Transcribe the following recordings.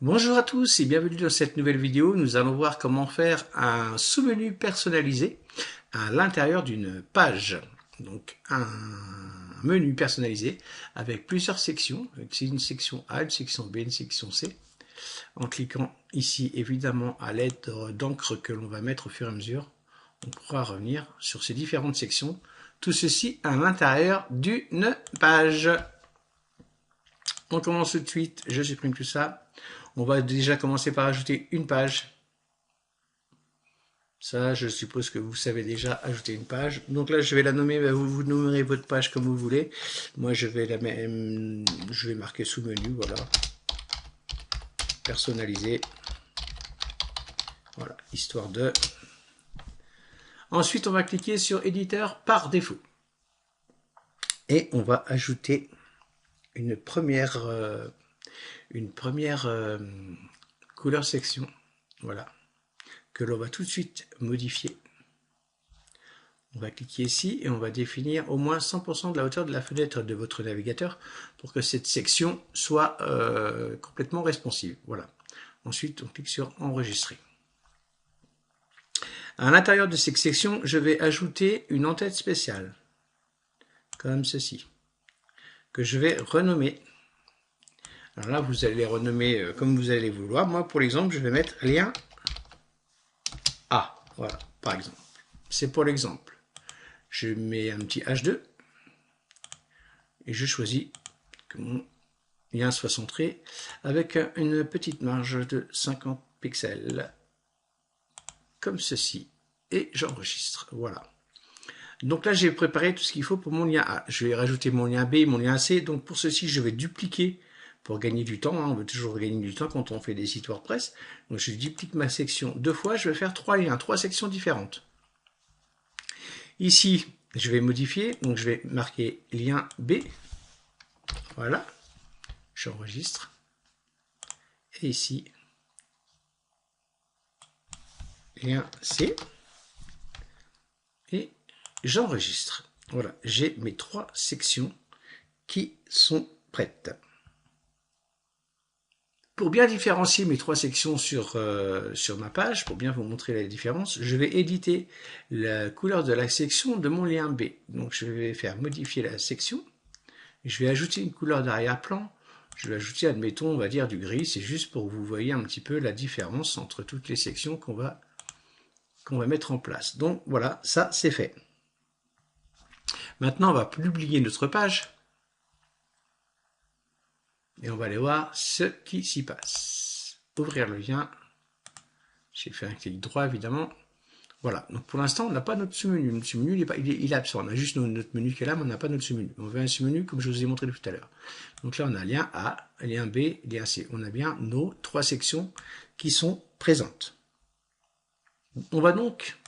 Bonjour à tous et bienvenue dans cette nouvelle vidéo. Nous allons voir comment faire un sous-menu personnalisé à l'intérieur d'une page. Donc un menu personnalisé avec plusieurs sections. C'est une section A, une section B, une section C. En cliquant ici évidemment à l'aide d'encre que l'on va mettre au fur et à mesure, on pourra revenir sur ces différentes sections. Tout ceci à l'intérieur d'une page. On commence tout de suite, je supprime tout ça. On va déjà commencer par ajouter une page. Ça, je suppose que vous savez déjà ajouter une page. Donc là, je vais la nommer, vous nommerez votre page comme vous voulez. Moi, je vais marquer sous menu, voilà. Personnalisé. Voilà, histoire de. Ensuite, on va cliquer sur éditeur par défaut. Et on va ajouter une première couleur section, voilà, que l'on va tout de suite modifier. On va cliquer ici et on va définir au moins 100% de la hauteur de la fenêtre de votre navigateur pour que cette section soit complètement responsive. Voilà. Ensuite, on clique sur enregistrer. À l'intérieur de cette section, je vais ajouter une en-tête spéciale, comme ceci, que je vais renommer. Alors là, vous allez les renommer comme vous allez vouloir. Moi, pour l'exemple, je vais mettre lien A. Voilà, par exemple. C'est pour l'exemple. Je mets un petit H2 et je choisis que mon lien soit centré avec une petite marge de 50 pixels, comme ceci. Et j'enregistre. Voilà. Donc là, j'ai préparé tout ce qu'il faut pour mon lien A. Je vais rajouter mon lien B et mon lien C. Donc pour ceci, je vais dupliquer pour gagner du temps. On veut toujours gagner du temps quand on fait des sites WordPress. Donc je duplique ma section deux fois. Je vais faire trois liens, trois sections différentes. Ici, je vais modifier. Donc je vais marquer lien B. Voilà. J'enregistre. Et ici, lien C. Et j'enregistre. Voilà, j'ai mes trois sections qui sont prêtes. Pour bien différencier mes trois sections sur ma page, pour bien vous montrer la différence, je vais éditer la couleur de la section de mon lien B. Donc je vais faire modifier la section. Je vais ajouter une couleur d'arrière-plan. Je vais ajouter, admettons, on va dire du gris. C'est juste pour que vous voyez un petit peu la différence entre toutes les sections qu'on va mettre en place. Donc voilà, ça c'est fait. Maintenant, on va publier notre page. Et on va aller voir ce qui s'y passe. Ouvrir le lien. J'ai fait un clic droit, évidemment. Voilà. Donc pour l'instant, on n'a pas notre sous-menu. Notre sous-menu, il est absent. On a juste notre menu qui est là, mais on n'a pas notre sous-menu. On veut un sous-menu comme je vous ai montré tout à l'heure. Donc là, on a lien A, lien B, lien C. On a bien nos trois sections qui sont présentes. On va donc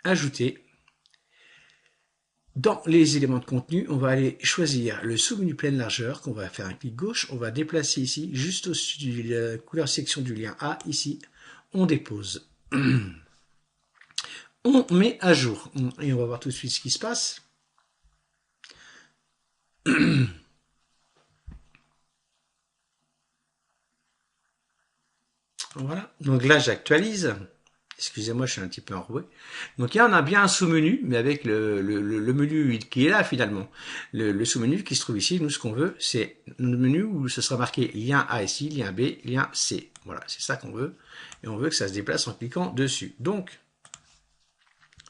ajouter dans les éléments de contenu, on va aller choisir le sous-menu pleine largeur, qu'on va faire un clic gauche, on va déplacer ici, juste au-dessus de la couleur section du lien A, ici, on dépose. On met à jour, et on va voir tout de suite ce qui se passe. Voilà, donc là j'actualise. Excusez-moi, je suis un petit peu enroué. Donc là, on a bien un sous-menu, mais avec le menu qui est là finalement. Le sous-menu qui se trouve ici, nous ce qu'on veut, c'est le menu où ce sera marqué lien A ici, lien B, lien C. Voilà, c'est ça qu'on veut. Et on veut que ça se déplace en cliquant dessus. Donc,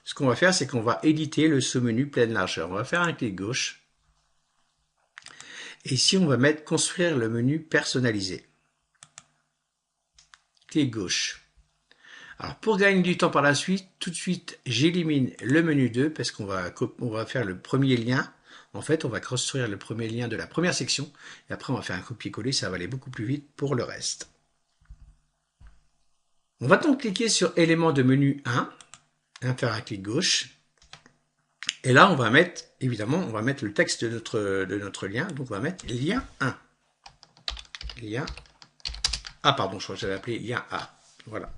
ce qu'on va faire, c'est qu'on va éditer le sous-menu pleine largeur. On va faire un clic gauche. Et ici, on va mettre construire le menu personnalisé. Clic gauche. Alors pour gagner du temps par la suite, tout de suite j'élimine le menu 2 parce qu'on va faire le premier lien. En fait, on va construire le premier lien de la première section et après on va faire un copier-coller, ça va aller beaucoup plus vite pour le reste. On va donc cliquer sur élément de menu 1, faire un clic gauche. Et là on va mettre, évidemment, on va mettre le texte de notre lien, donc on va mettre lien 1. Lien A, pardon, je crois que j'avais appelé lien A. Voilà.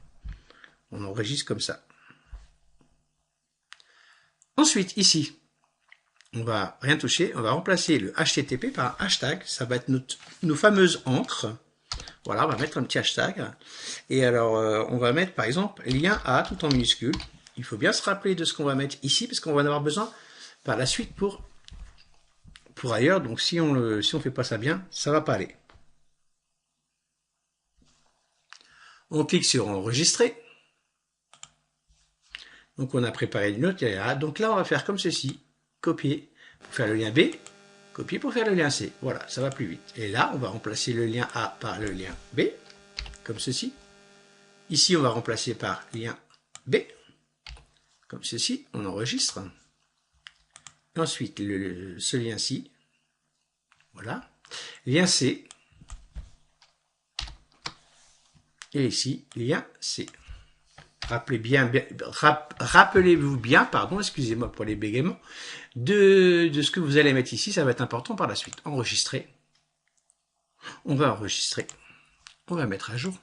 On enregistre comme ça. Ensuite, ici, on va rien toucher. On va remplacer le HTTP par un hashtag. Ça va être nos fameuses encres. Voilà, on va mettre un petit hashtag. Et alors, on va mettre par exemple lien à tout en minuscule. Il faut bien se rappeler de ce qu'on va mettre ici, parce qu'on va en avoir besoin par la suite pour ailleurs. Donc si on fait pas ça bien, ça va pas aller. On clique sur enregistrer. Donc on a préparé une autre lien A. Donc là, on va faire comme ceci. Copier pour faire le lien B. Copier pour faire le lien C. Voilà, ça va plus vite. Et là, on va remplacer le lien A par le lien B. Comme ceci. Ici, on va remplacer par lien B. Comme ceci. On enregistre. Ensuite, ce lien-ci. Voilà. Lien C. Et ici, lien C. Rappelez-vous bien, pardon, excusez-moi pour les bégaiements, de ce que vous allez mettre ici, ça va être important par la suite. Enregistrer. On va enregistrer. On va mettre à jour.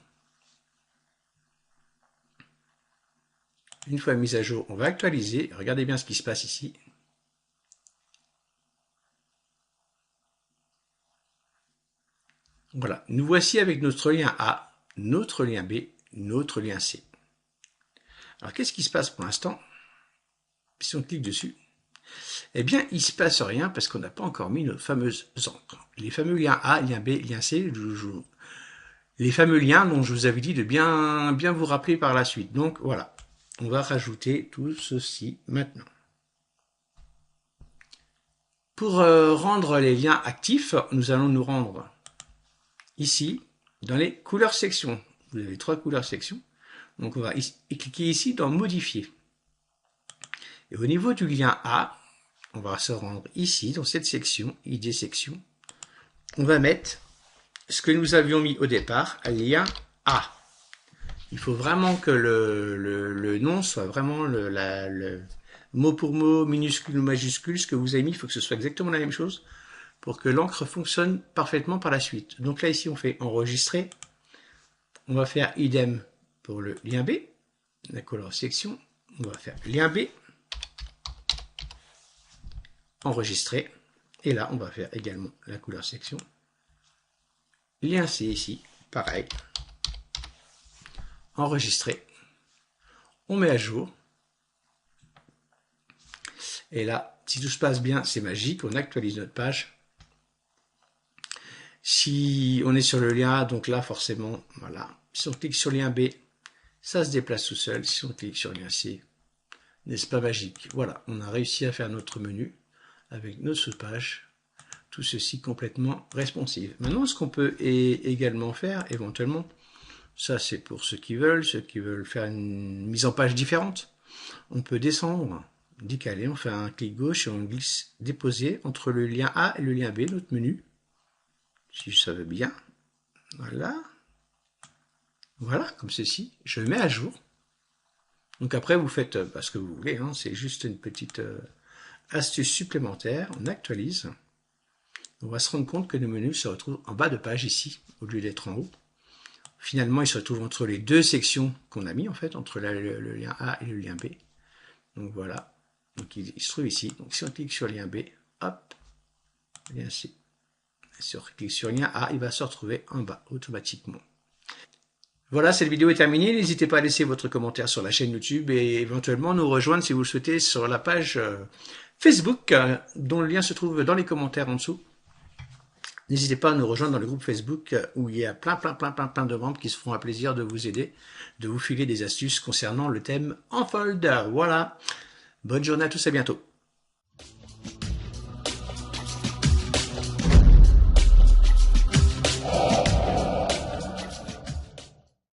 Une fois mise à jour, on va actualiser. Regardez bien ce qui se passe ici. Voilà, nous voici avec notre lien A, notre lien B, notre lien C. Alors, qu'est-ce qui se passe pour l'instant? Si on clique dessus, eh bien, il ne se passe rien parce qu'on n'a pas encore mis nos fameuses encres. Les fameux liens A, lien B, lien C, les fameux liens dont je vous avais dit de bien vous rappeler par la suite. Donc, voilà, on va rajouter tout ceci maintenant. Pour rendre les liens actifs, nous allons nous rendre ici, dans les couleurs sections. Vous avez 3 couleurs sections. Donc on va cliquer ici dans modifier. Et au niveau du lien A, on va se rendre ici, dans cette section, ID section. On va mettre ce que nous avions mis au départ, lien A. Il faut vraiment que le nom soit vraiment le mot pour mot, minuscule ou majuscule. Ce que vous avez mis, il faut que ce soit exactement la même chose pour que l'encre fonctionne parfaitement par la suite. Donc là, ici, on fait enregistrer. On va faire idem pour le lien B, la couleur section. On va faire lien B, enregistrer. Et là, on va faire également la couleur section. Lien C ici, pareil. Enregistrer. On met à jour. Et là, si tout se passe bien, c'est magique. On actualise notre page. Si on est sur le lien A, donc là, forcément, voilà. Si on clique sur le lien B, ça se déplace tout seul. Si on clique sur le lien C, n'est-ce pas magique? Voilà, on a réussi à faire notre menu avec notre sous-page. Tout ceci complètement responsive. Maintenant, ce qu'on peut également faire, éventuellement, ça c'est pour ceux qui veulent faire une mise en page différente. On peut descendre, décaler, on fait un clic gauche et on glisse déposer entre le lien A et le lien B, notre menu. Si ça veut bien. Voilà. Voilà, comme ceci. Je mets à jour. Donc après, vous faites ce que vous voulez. Hein. C'est juste une petite astuce supplémentaire. On actualise. On va se rendre compte que le menu se retrouve en bas de page ici, au lieu d'être en haut. Finalement, il se retrouve entre les deux sections qu'on a mis, en fait, entre le lien A et le lien B. Donc voilà. Donc il se trouve ici. Donc si on clique sur le lien B, hop, lien C. Si on clique sur le lien A, il va se retrouver en bas automatiquement. Voilà, cette vidéo est terminée. N'hésitez pas à laisser votre commentaire sur la chaîne YouTube et éventuellement nous rejoindre si vous le souhaitez sur la page Facebook, dont le lien se trouve dans les commentaires en dessous. N'hésitez pas à nous rejoindre dans le groupe Facebook où il y a plein de membres qui se feront un plaisir de vous aider, de vous filer des astuces concernant le thème Unfold. Voilà. Bonne journée à tous, à bientôt.